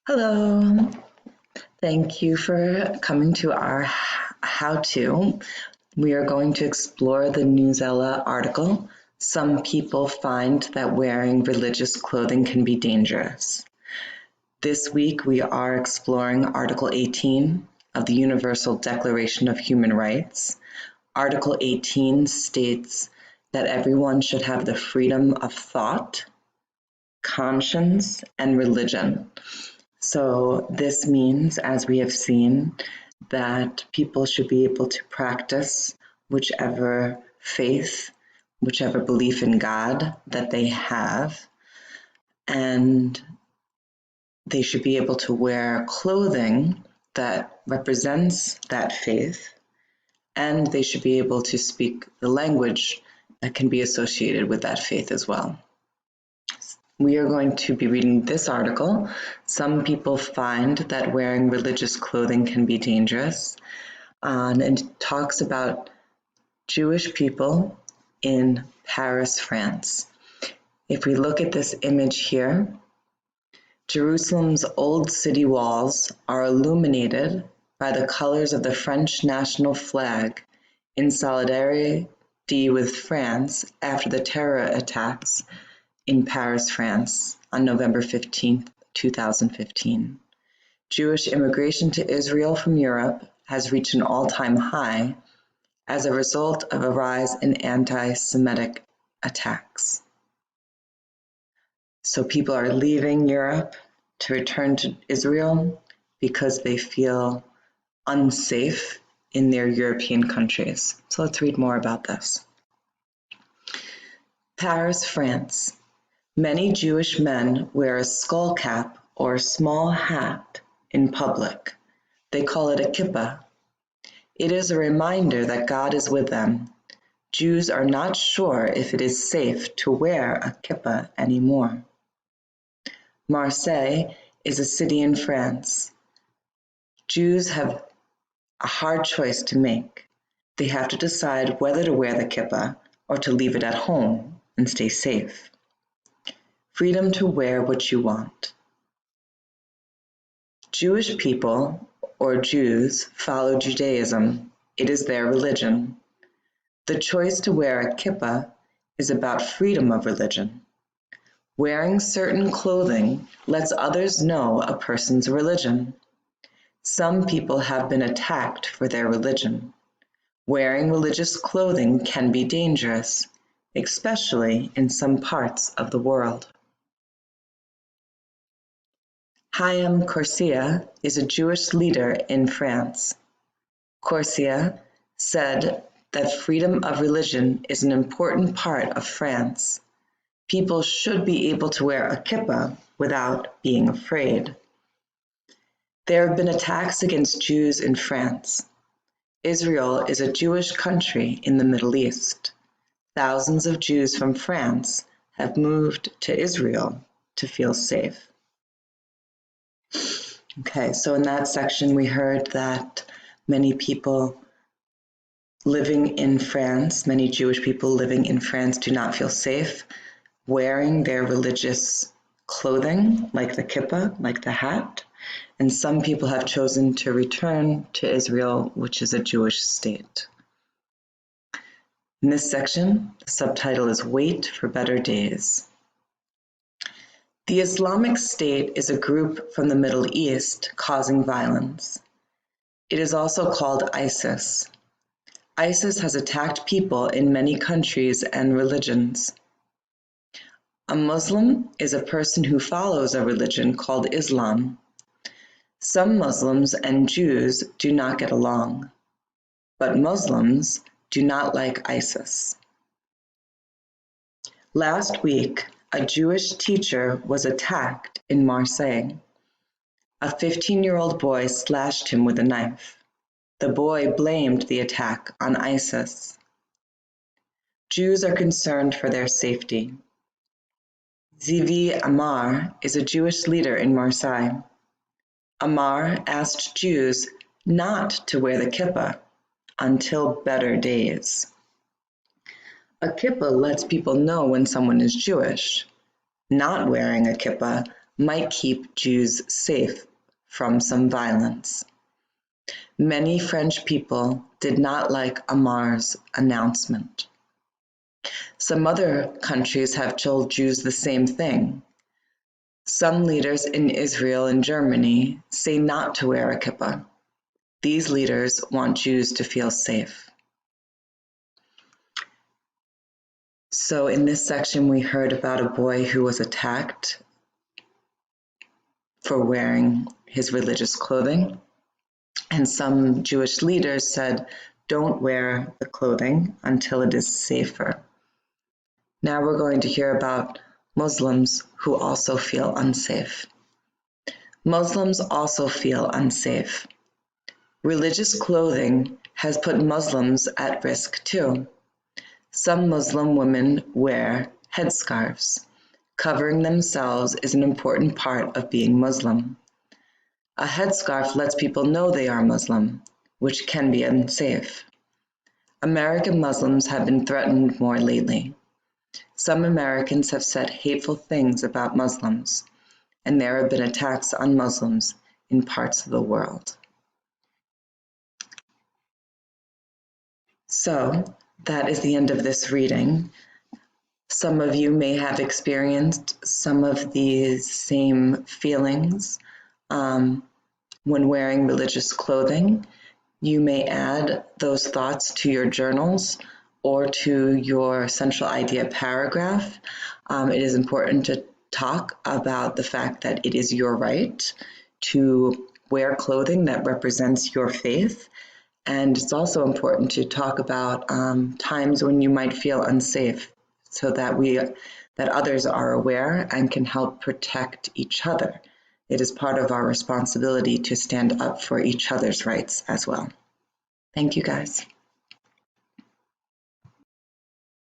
Hello, thank you for coming to our how-to. We are going to explore the Newsella article. Some people find that wearing religious clothing can be dangerous. This week we are exploring Article 18 of the Universal Declaration of Human Rights. Article 18 states that everyone should have the freedom of thought, conscience, and religion. So this means, as we have seen, that people should be able to practice whichever faith, whichever belief in God that they have, and they should be able to wear clothing that represents that faith, and they should be able to speak the language that can be associated with that faith as well. We are going to be reading this article. Some people find that wearing religious clothing can be dangerous, and it talks about Jewish people in Paris, France. If we look at this image here, Jerusalem's old city walls are illuminated by the colors of the French national flag in solidarity with France after the terror attacks in Paris, France on November 15, 2015. Jewish immigration to Israel from Europe has reached an all-time high as a result of a rise in anti-Semitic attacks. So people are leaving Europe to return to Israel because they feel unsafe in their European countries. So let's read more about this. Paris, France. Many Jewish men wear a skull cap or small hat in public. They call it a kippah. It is a reminder that God is with them. Jews are not sure if it is safe to wear a kippah anymore. Marseille is a city in France. Jews have a hard choice to make. They have to decide whether to wear the kippah or to leave it at home and stay safe. Freedom to wear what you want. Jewish people, or Jews, follow Judaism. It is their religion. The choice to wear a kippah is about freedom of religion. Wearing certain clothing lets others know a person's religion. Some people have been attacked for their religion. Wearing religious clothing can be dangerous, especially in some parts of the world. Haim Corsia is a Jewish leader in France. Corsia said that freedom of religion is an important part of France. People should be able to wear a kippah without being afraid. There have been attacks against Jews in France. Israel is a Jewish country in the Middle East. Thousands of Jews from France have moved to Israel to feel safe. Okay, so in that section we heard that many people living in France, many Jewish people living in France do not feel safe wearing their religious clothing, like the kippah, like the hat, and some people have chosen to return to Israel, which is a Jewish state. In this section, the subtitle is Wait for Better Days. The Islamic State is a group from the Middle East causing violence. It is also called ISIS. ISIS has attacked people in many countries and religions. A Muslim is a person who follows a religion called Islam. Some Muslims and Jews do not get along, but Muslims do not like ISIS. Last week, a Jewish teacher was attacked in Marseille. A 15-year-old boy slashed him with a knife. The boy blamed the attack on ISIS. Jews are concerned for their safety. Zivi Amar is a Jewish leader in Marseille. Amar asked Jews not to wear the kippah until better days. A kippah lets people know when someone is Jewish. Not wearing a kippah might keep Jews safe from some violence. Many French people did not like Amar's announcement. Some other countries have told Jews the same thing. Some leaders in Israel and Germany say not to wear a kippah. These leaders want Jews to feel safe. So in this section, we heard about a boy who was attacked for wearing his religious clothing. And some Jewish leaders said, don't wear the clothing until it is safer. Now we're going to hear about Muslims who also feel unsafe. Muslims also feel unsafe. Religious clothing has put Muslims at risk too. Some Muslim women wear headscarves. Covering themselves is an important part of being Muslim. A headscarf lets people know they are Muslim, which can be unsafe. American Muslims have been threatened more lately. Some Americans have said hateful things about Muslims, and there have been attacks on Muslims in parts of the world. So, that is the end of this reading. Some of you may have experienced some of these same feelings when wearing religious clothing. You may add those thoughts to your journals or to your central idea paragraph. It is important to talk about the fact that it is your right to wear clothing that represents your faith. And it's also important to talk about times when you might feel unsafe so that others are aware and can help protect each other. It is part of our responsibility to stand up for each other's rights as well. Thank you, guys.